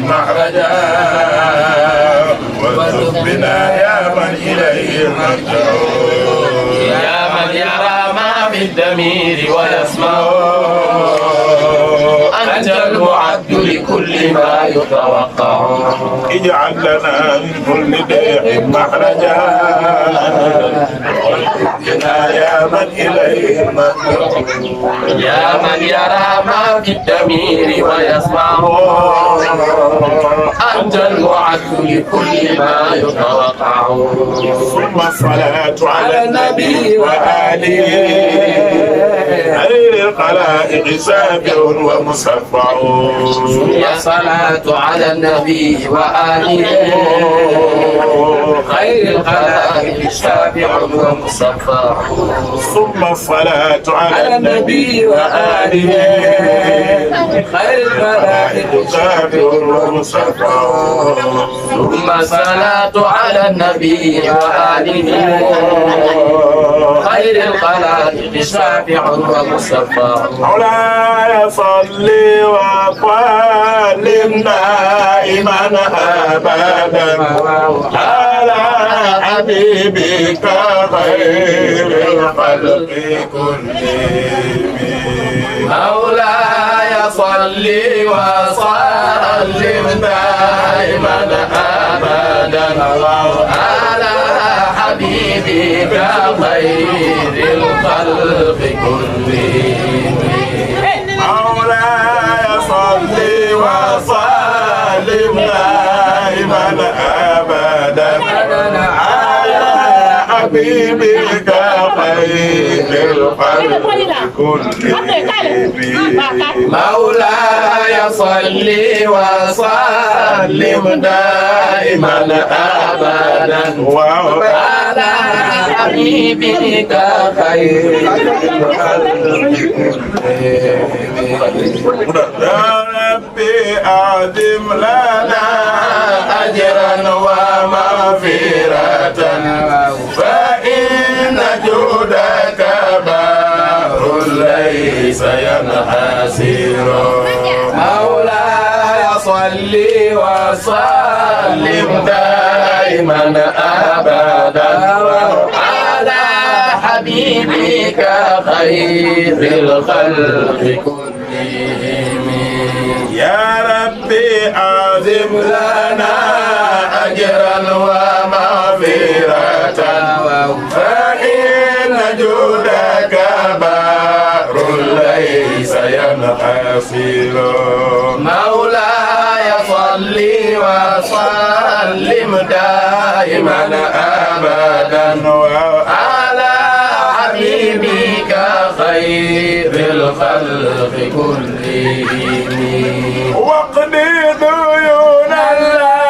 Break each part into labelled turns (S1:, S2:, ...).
S1: مخرجا وارزق بنا يا من إليه المرجع
S2: يا من يرى ما في الضمير ويسمع أنت المعد لكل ما يتوقع
S1: اجعل لنا من كل ضيق مخرجا بنا يا من إليه المرجع
S2: يا من يرى ما في الضمير ويسمع أنت المعد لكل ما يتوقع
S1: ثم الصلاة على النبي وآله خير الخلائق سابع ومصفع
S2: ثم الصلاة على النبي وآله خير الخلائق شافع ومصفى
S1: ثم الصلاة على النبي وآله
S2: خير الخلائق
S1: سابع ومصفع
S2: ثم الصلاة على النبي وآله خير الخلائق شافع ومصفى
S1: مولاي صل وسلم دائما أبدا على حبيبك خير الخلق كلهم
S2: مولاي صل وسلم دائما ابدا على حبيبك خير الخلق كلهم
S1: مولاي صل وسلم دائما أبدا على حبيبك خير الخلق كلهم
S2: مولاي صل وسلم دائما ابدا على حبيبك خير
S1: يا ربي أعظم لنا أجرا ومغفرة فإن جودك بار ليس ينحسر مولاي صل وسلم دائما أبدا على حبيبك خير الخلق كلهم يا ربي أعظم لنا أجرا ومغفرة فإن جودك بار ليس ينحصر مولاي صل وسلم دائما أبدا على حبيبك خير الخلق كلهم واقضي ديون الله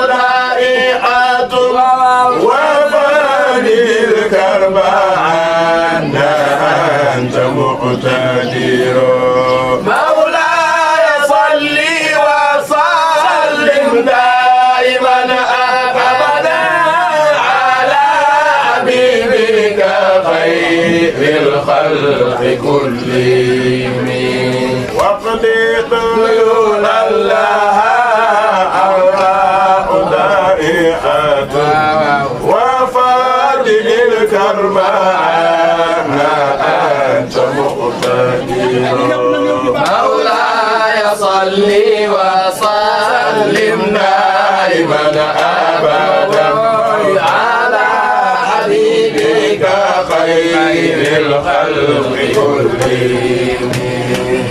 S1: ضائعة وفادي الكرب عنا أنت مقتدر مولاي صل وسلم دائما أبدا على حبيبك خير الخلق كلهم واقضي ديون الله أرواح ضائعة وفادي الكرب عنا أنت مقتدر مولاي صل وسلم دائما أبدا على حبيبك خير الخلق كلهم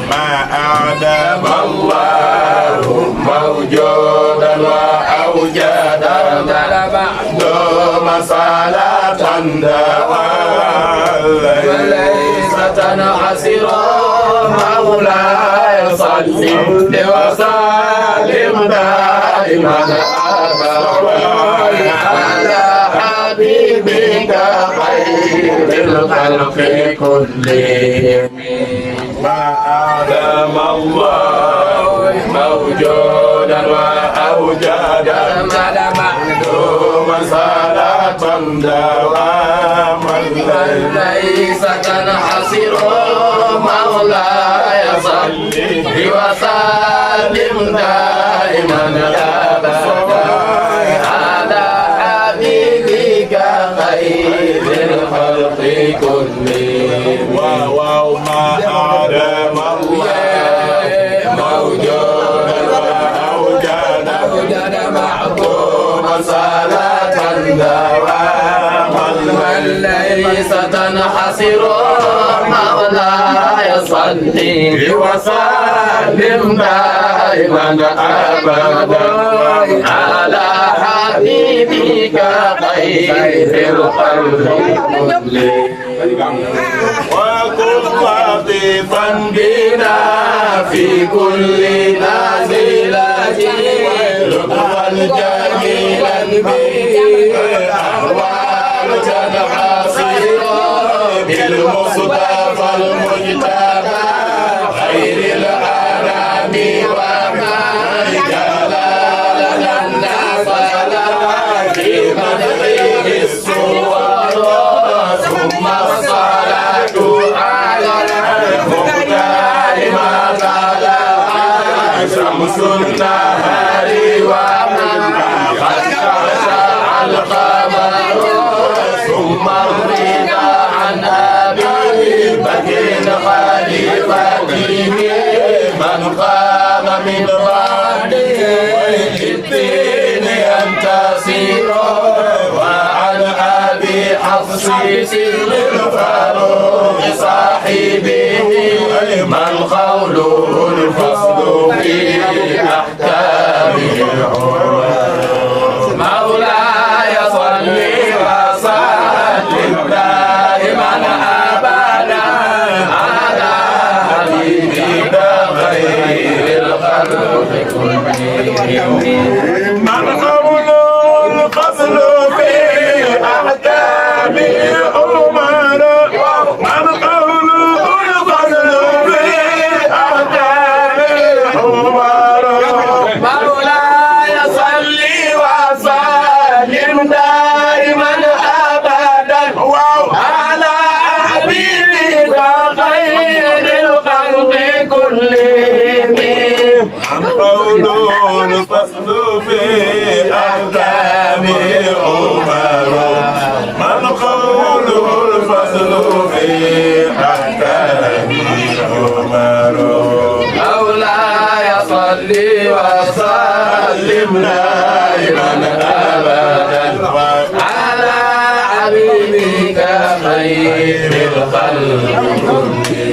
S1: ما أعدم الله موجودا وأوجدا دوم صلاة وليس تنحسر مولاي صل وسلم دائما أبدا على حبيبك خير الخلق كلهم ما أعلم الله موجودا وأوجدا معلوما صلاة دواما ليس تنحصر مولاي صل وسلم
S2: وسلم دائما أبدا على حبيبك خير الخلق كلهم
S1: وما أعلم الله
S2: موجود معظوما صلاة دواما من ليس تنحصر مولاي صلي وسلم دائما أبدا على حبيبك خير الخلق كلهم
S1: وكن لطيفا
S2: بنا في كل نازلة لطفا جميلا بالأحوال تنحصر بالمصطفى المجتبى خير الأنام وما جلالنا النفل في مدحه الصور ثم الصلاة على المختار ما طلع شمس النهار وما قد شع القمر ثم الرضا عن أبي بكر خليفته من قام من بعده للدين ينتصر وعن أبي حفص للفاروق صاحبه من قوله الفصل في أحكامه مولاي صل وسلم دائما أبدا على حبيبك خير الخلق كلهم
S1: من قوله الفصل في أحكام عمر من قوله الفصل في أحكام عمر
S2: مولاي صل وسلم دائما أبدا على حبيبك خير الخلق كلهم
S1: من قوله الفصل في أحكام عمر من قوله الفصل في أحكام عمر
S2: مولاي صل وسلم دائما أبدا على حبيبك خير الخلق كلهم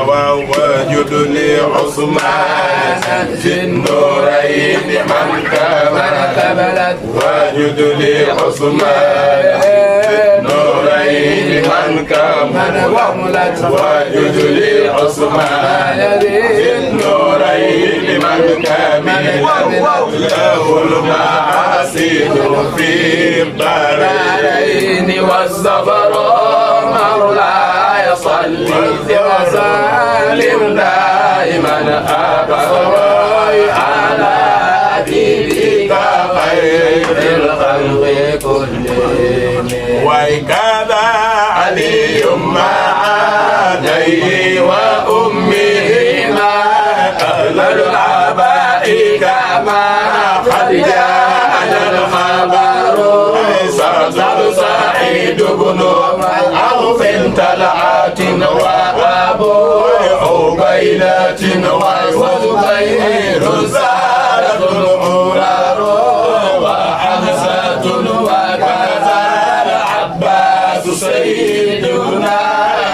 S1: وجد لعثمان في النورين من كملت وجد لعثمان في النورين من كملت وجد لعثمان في النورين من كملت له المحاسن في الدارين
S2: والزفر مولاي صل وسلم دائما أبدا على حبيبك خير الخلق كلهم
S1: وكذا علي مع أبيه وأمهما أهل الآباء كما قد جاءنا الخبر صدر سعيد بن عوف طلعة وأبو عبيدة وزبير سارة الغرار وحمزة وكذا العباس سيدنا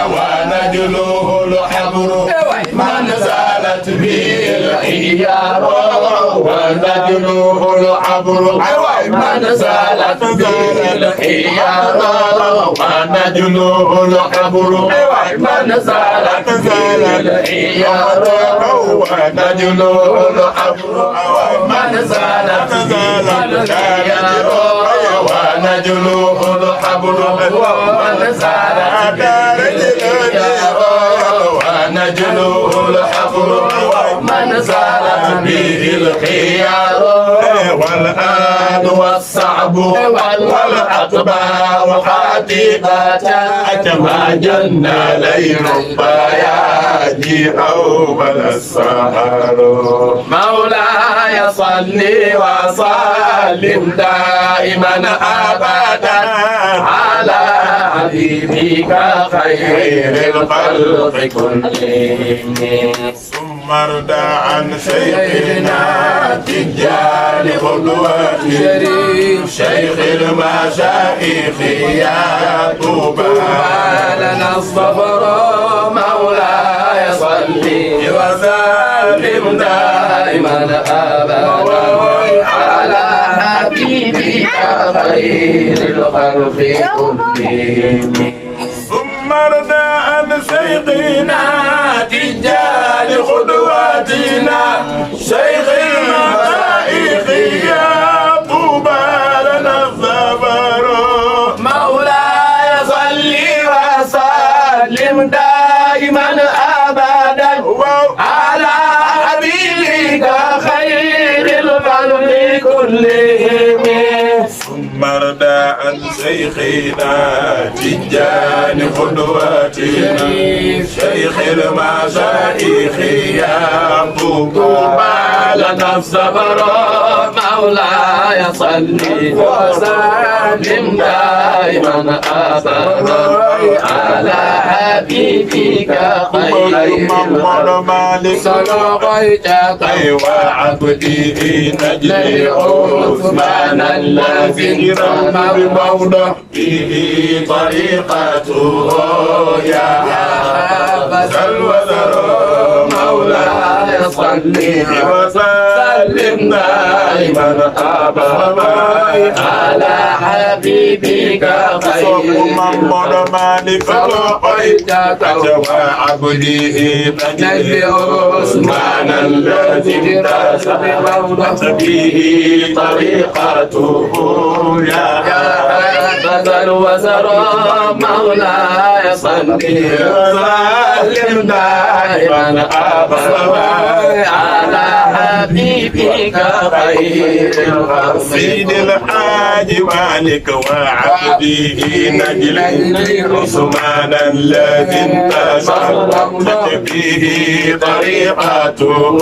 S1: ونجله الحبر من زالت به الخيار ونجله الحبر من زالت به الخيار ونجله الحبر من زالت به الخيار ونجله الحبر من زالت به الخيار ونجله الحبر من زالت به الخيار ونجله الحبر من زالت به الخيار والآل والصعب والأطباء وخاتمة ما جن ليل البيادي أول السهر مولاي صل وسلم دائما أبدا على حبيبك خير الخلق كلهم ثم ارضى عن شيخنا تجار قدوة شيخ المشايخ يا طوبى لنا الصبر مولاي صل وسلم دائما ابدا على حبيبك خير الخلق كلهم ثم ارضى عن شيخنا تجار قدوتنا شيخ المشايخ يا طوبى لنا الصبر مولاي صل وسلم دائما ابدا على حبيبك خير الخلق كلهم ثم ارضى عن شيخنا تجان قدوتنا شيخ المشايخ يا طوبى لنا الصبر مولاي صل وسلم دائما ابدا على حبيبك خير الخلق صلواتك وعبده نجل عثمان الذي رم المولى به طريقته يا حبذا الوزر مولاي صل وسلم دائما ابدا على حبيبك خير مالك صلواتك وعبده نجل عثمان الذي رم به طريقته يا حبذا الوزر مولاي صل وسلم دائما ابدا على حبيبك خير الخلق سيد الحاج مالك وعبده نجل عثمان الذي انتشرت به طريقته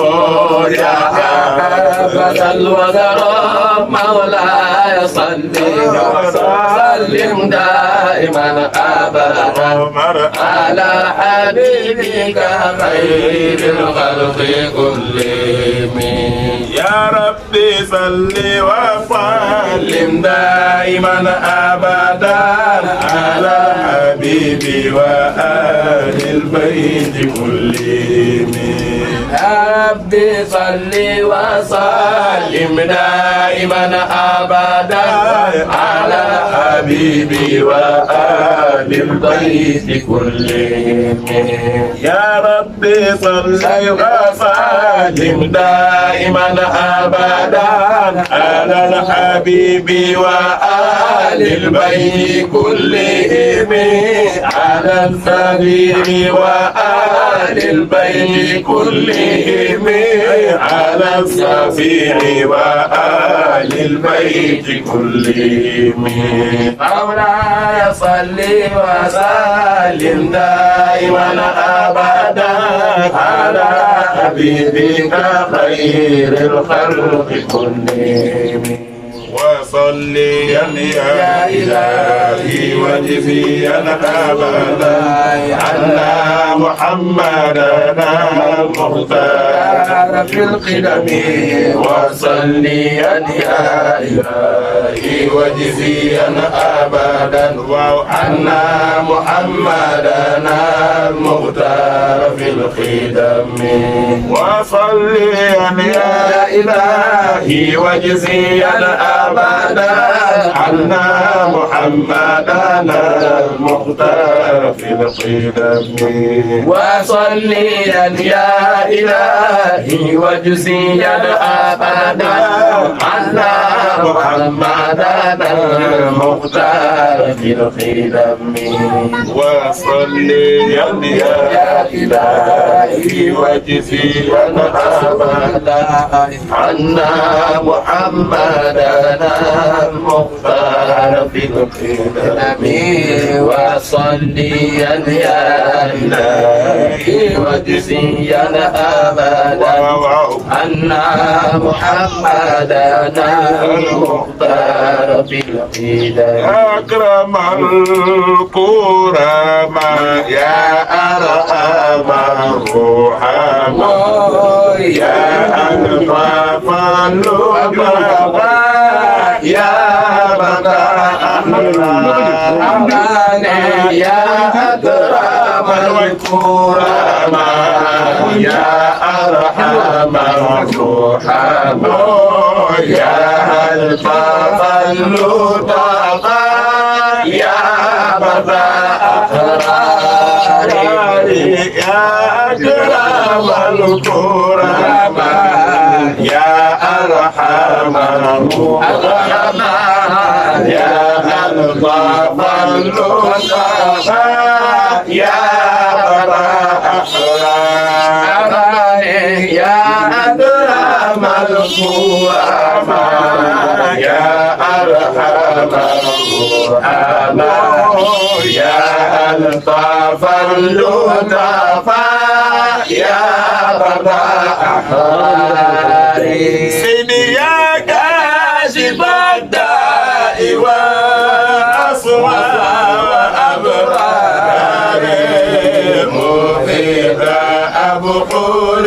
S1: يا حبذا الوزر مولاي صل وسلم دائما ابدا على حبيبك خير الخلق كلهم يا ربي صل وسلم دائما ابدا على حبيبي وآل البيت كلهم يا ربي صل وسلم دائما ابدا على حبيبي وآل البيت كلهم يا ربي صل وسلم دائما ابدا على الحبيب وآل البيت كلهم على الحبيب وآل البيت كلهم على الصفيع وآل البيت كلهم مولاي صل وسلم دائما ابدا على حبيبك خير الخلق كلهم وصليا يا إلهي واجزيا أبدا عنا محمدنا المختار في القدم وصليا يا إلهي واجزيا أبدا عنا محمدنا المختار في القدم وصليا يا إلهي واجزيا أبدا عنا محمدنا المختار في القدم وصليا يا إلهي واجزيا أبدا عنا محمدنا المختار في القدم وصليا يا إلهي واجزيا أبدا
S2: أن محمدنا المختار في القدم وصليا يا إلهي وجزيا أبدا أن محمدنا المختار في القدم
S1: أكرم الكرماء يا أرحم الرحماء يا ألطف اللطفاء يا بداء الرحمن
S2: يا أكرم الكرماء يا أرحم الرحماء يا ألطف اللطفاء يا بداء الرحمن
S1: يا أكرم الكرماء يا أرحم الرحمن يا ألطف اللطفاء يا براء الرحمن
S2: يا أكرم الكرماء يا أرحم الرحمن يا ألطف اللطفاء يا بداء
S1: سيدي يا كاشف الداء والأصوات وأبرار مفيد أبحور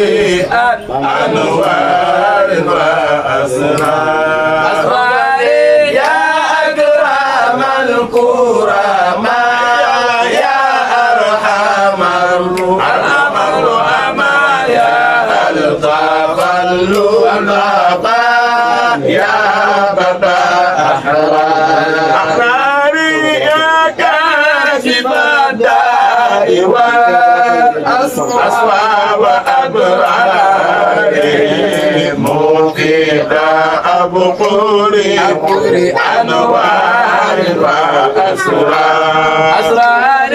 S1: أنوار وأسرار
S2: يا أكرم الكرماء يا أرحم الرحماء يا ألطف اللطفاء يا بداء
S1: أحرار يا كاشف الداء والأصوات وأبرار مفيد أبحور أنوار وأسرار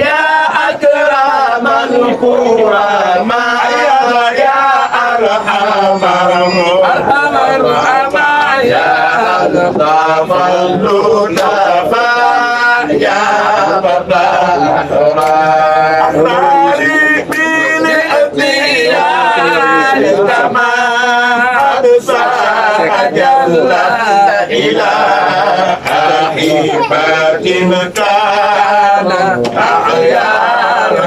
S2: يا أكرم الكرماء
S1: يا أرحم
S2: الرحماء يا ألطف اللطفاء يا بداء
S1: أحرار بالإختيار كما أبصر جل إلى أحبة كان أعيانا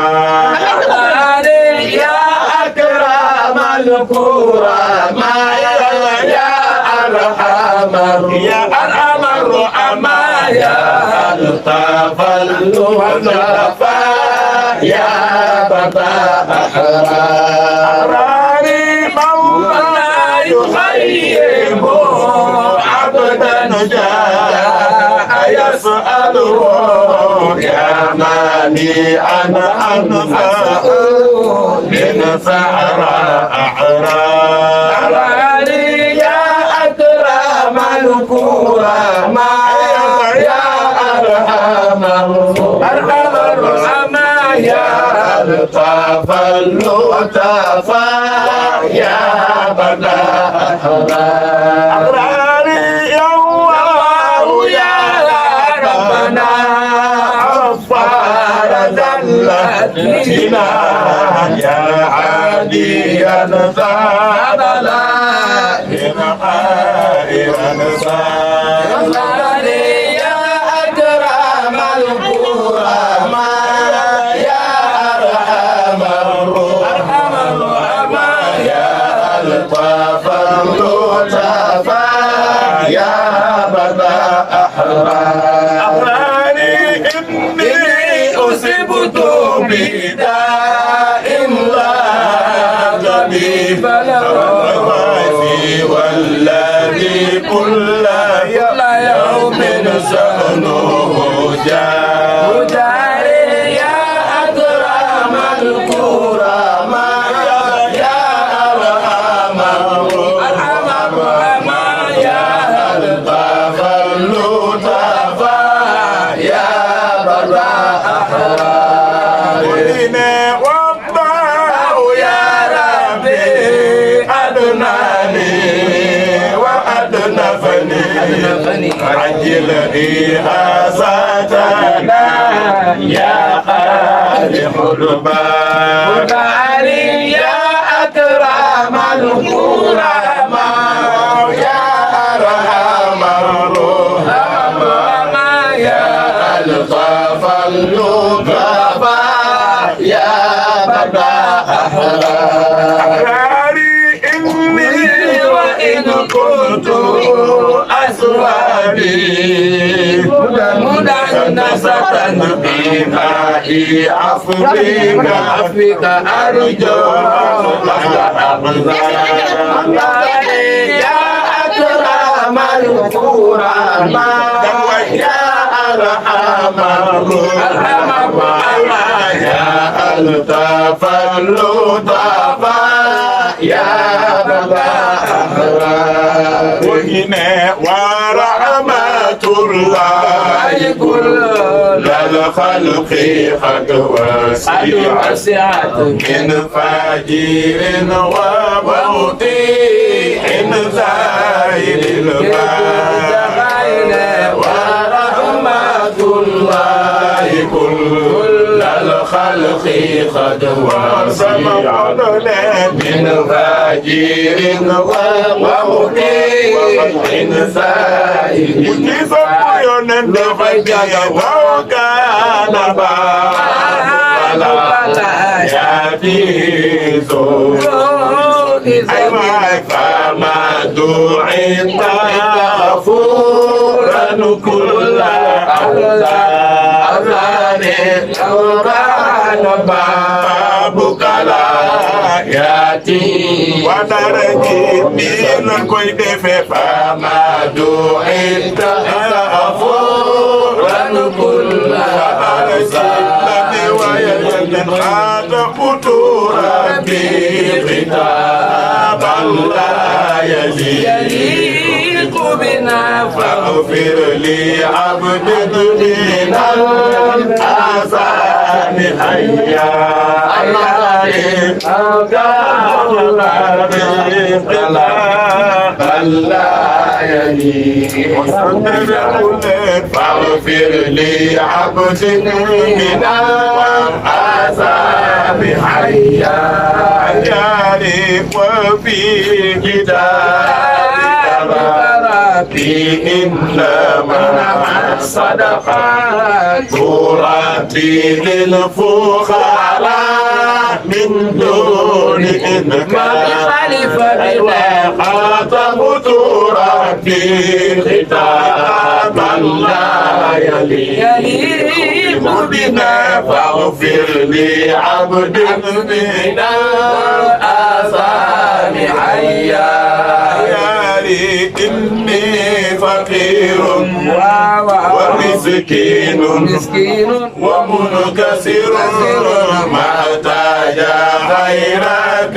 S1: وأحرار
S2: يا أكرم الكرماء يا أرحم الرحماء يا ألطف اللطفاء يا بداء
S1: أحرار مولا يخيب عبدا جاء يسأله يا مانعا أنفأ من ثأر أحرار
S2: يا أكرم الكرماء يا أرحم الرحماء يا ألطف اللطفاء يا بداء
S1: أحرار يا الله يا ربنا غفار ذلتنا يا عاديا ذابلا من خير أنصار
S2: يا أكرم الكرماء يا أرحم الرحماء يا ألطف اللطفاء يا بداء
S1: أحرار إني أصبت بداء لا طبيب له والذي كل يوم سهله جاء
S2: يا أكرم الكرماء يا أرحم الرحماء يا ألطف اللطفاء يا بداء
S1: قلنا والله يا ربي
S2: أذنبني
S1: عجل إغاثتنا يا خالق الباب
S2: يا أكرم الكرماء
S1: يا أرحم الراحمين
S2: يا ألطف اللطفاء يا بابا
S1: أحراري إني وإن كنت أسوابي مدنسة بماء عفوك أرجو
S2: يا أكرم الكرماء
S1: يا أرحم الراحمين يا ألطف اللطفاء يا بابا وهنا ورحمة الله كل الخلق قد وسعت من فجير ومطيع زائر الباب ورحمة الله كل الخلق قد وسعت من فجير ومطيع زائر فما دعيت غفورا كل أذان أوران بابك لا يأتي ودرجي من كل فما دعيت غفورا كل أذان ويجد هذا فتور بكتاب لا يليق بنا فاغفر لي عبد من الآثام حيا لا يليق فاغفر لي عبد من الآثام حيا وفي كتابك إنما الصدقات ترتيل الفقراء من دون إنكار خاطب ترتي ختاما لا يليق بنا فاغفر لي عبد من الآثام حيا إني فقير ومسكين ومنكسر محتاج غيرك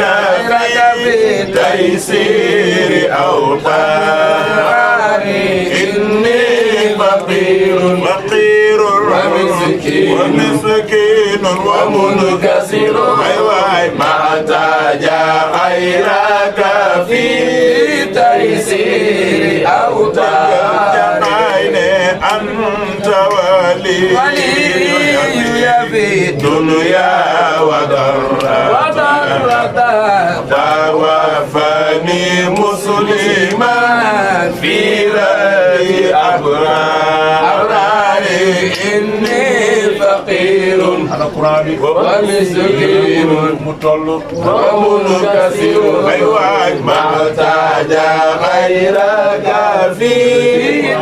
S1: في تيسير أوطاني إني فقير ومسكين ومنكسر محتاج غيرك في تيسير أوطاني أنت ولي في الدنيا وضرتها توفني مسلما في ليل أبرار إني فقير ومسكين ومنكسر محتاج غيرك في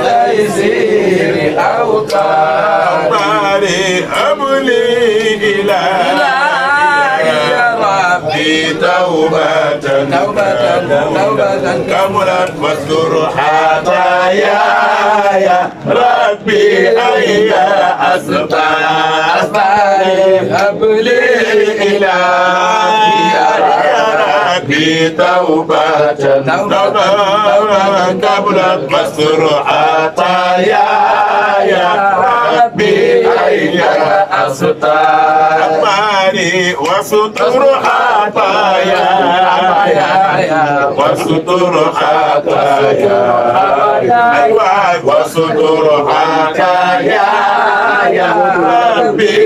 S1: تيسير أوطاني هب لي إلهي يا ربي توبة كملت واستر حطاياي يا ربي أي أسباب هب لي إلهي يا ربي توبة كملت واستر حطاياي يا ربي أي أسباب وستر حطاياي وستر خطايا أيوة وستر خطايا يا ربي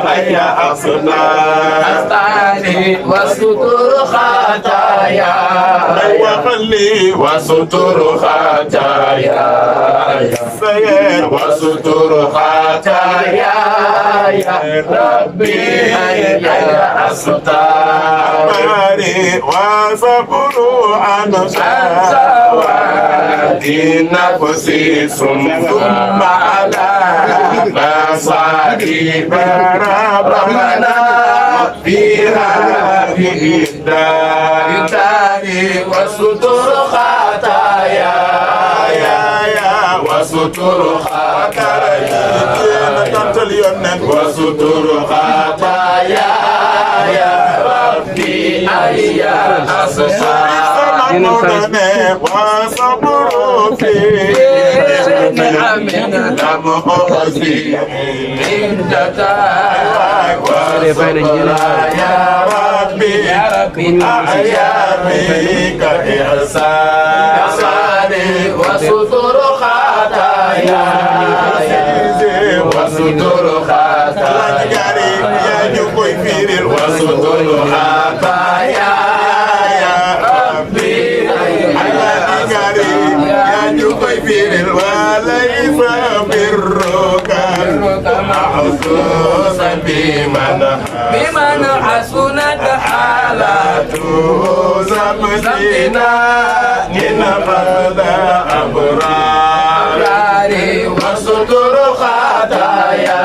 S1: هيا أصلاني
S2: وستر خطايا
S1: أيوة خلي وستر خطايا سيد وستر خطايا يا ربي هيا أصلاني وصبر عن شهواتي نفسي ثم على مصائب ربنا في هذه الدار وستر خطايا وستر خطايا وستر خطايا يا ربي أيا أصحابي وصبر في نعمنا لم أخزي عندك وصبر يا ربي أحياني كإحساني وستر خطايا وستر خطايا يا جوي فير وستر خطايا يا ربي يا جوي فير وليس برك محسوسا بمن حسنت حالته زمزنا إن قد أبرار وستر خطايا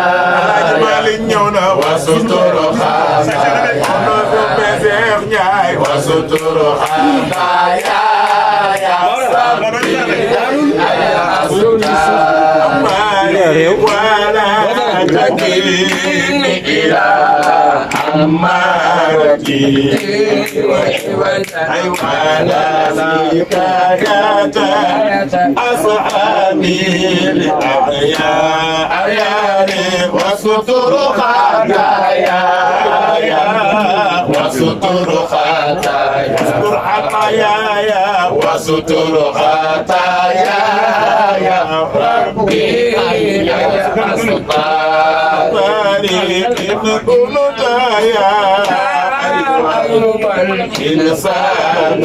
S1: أجمل نيونا وستر خطايا وستر خطايا يا ربي يا أصلي ولا تكلني إلى أمارتي ولا سكايات أصحابي الأحياء وستر خطايا وستر خطايا وستر خطايا يا ربي يا أصحابي إن كنت يا الإنسان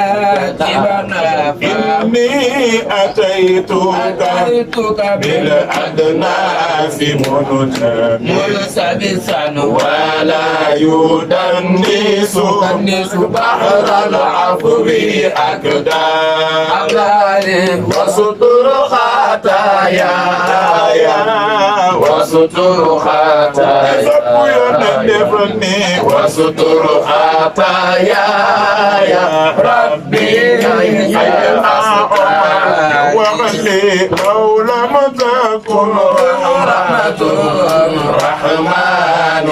S1: حاتبنا إني أتيتك بالأدناس ملتبسا ولا يدنس بحر العفو أقدار وستر خطايا وستر خطايا وستر خطايا يا ربي يا وغلي لو لم تكن رحمة الرحمن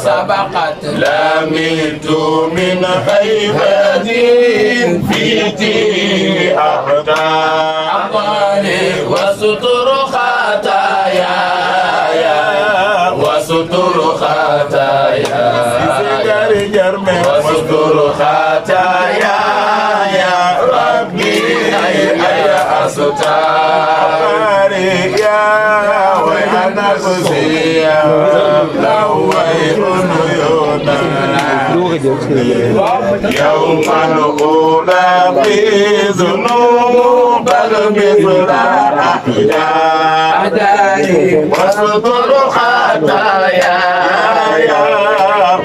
S1: سبقت لملت من هيبتي في تلك أقدار وستر خطايا وستر خطايا وستر خطايا يا ربي يا أستاري يا ونفسي لويت عيونا يوم ألاقي ذنوب مثل أحياني وستر خطايا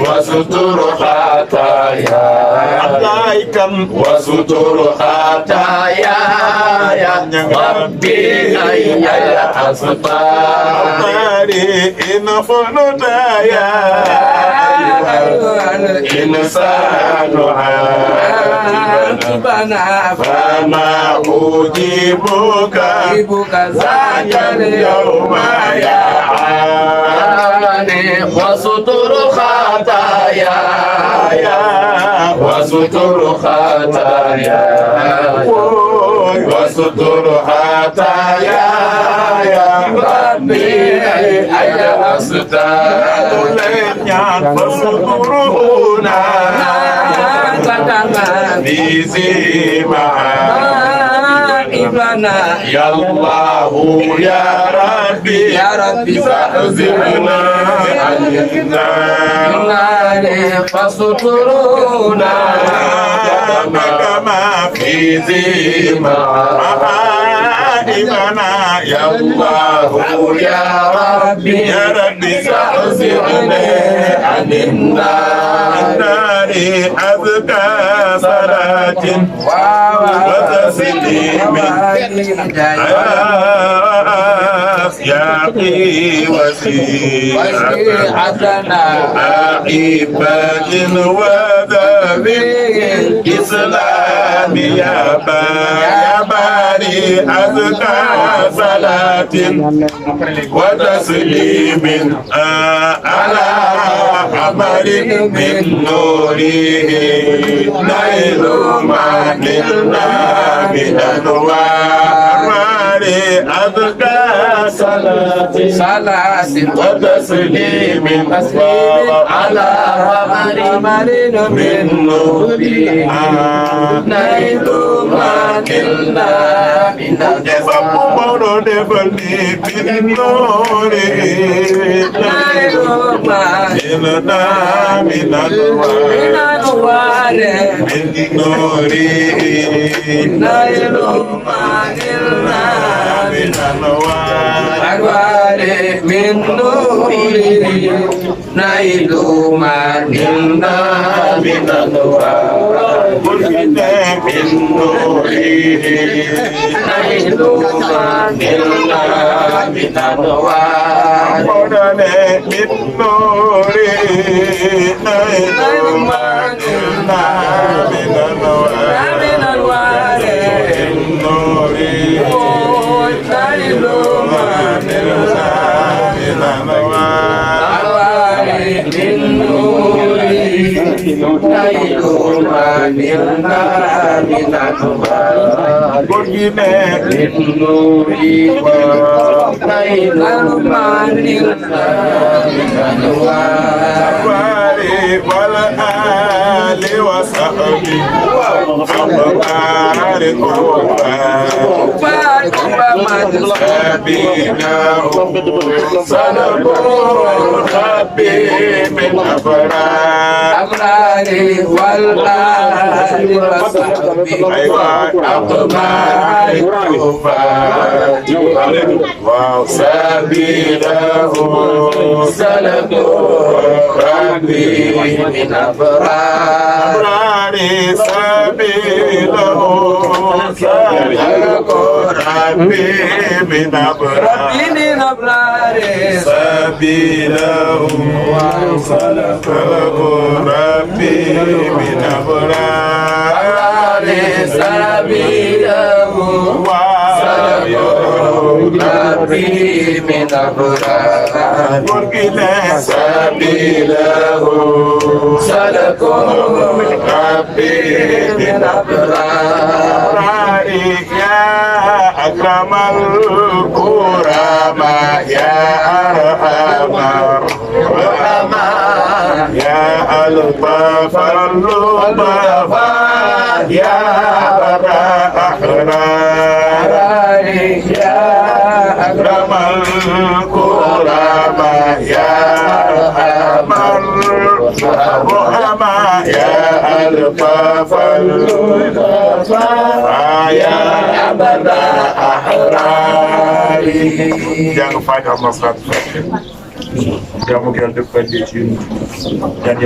S1: وستر خطايا وستر خطايا يا ربي يا أستار إن فنتايا إنسان عاتبنا فما أجيبك ذاك اليوم يا عاني وستر خطايا وستر خطايا وستر خطايا يا ربي أي أستار وسترنا بذي
S3: معارفنا
S1: يا الله يا ربي فاحذرنا عنا
S3: فاسترنا
S1: كما في ذي معارفنا يا الله يا ربي فاحذرنا عن النار أذكى صلاة وتسليم يقي وسيعتنا عائبة وذوي الإسلام يا باري أذكى صلاة وتسليم على عمل من نوره نيل ما نلنا من أنوار أذكى صلاة وتسليم على عمل من نوره نيل ما نلنا من أنوار من نوره نيل ما نلنا من أنوار من نوره نيل ما نلنا من أنوار من نوره نيل ما نلنا من أنوار من نوره نيل ما نلنا من أنوار من نوره نيل ما نلنا من أنوار من نوره نيل ما نلنا من أنوار من نوره نيل ما نلنا من أنوار من نوره نيل ما نلنا من أنوار والآل وصحبه وأبرار سنقول ربي من أبرار والآل وصحبه أقمار وسبيله سنقول ربي من أبرار سبيله سنقول ربي من أبرار سبيله سنقول ربي من أبرار سبيله ربي من أبرار سبيله سلكوا ربي من أبرار يا أكرم الكرماء يا أرحم الرحماء يا ألطف اللطفاء يا براء أحرار يا أكرم الكرماء يا أرحم الرحماء يا ألطف اللطفاء يا براء أحرار. Jangan fajr Allah SWT. Jamu yang depan di sini dan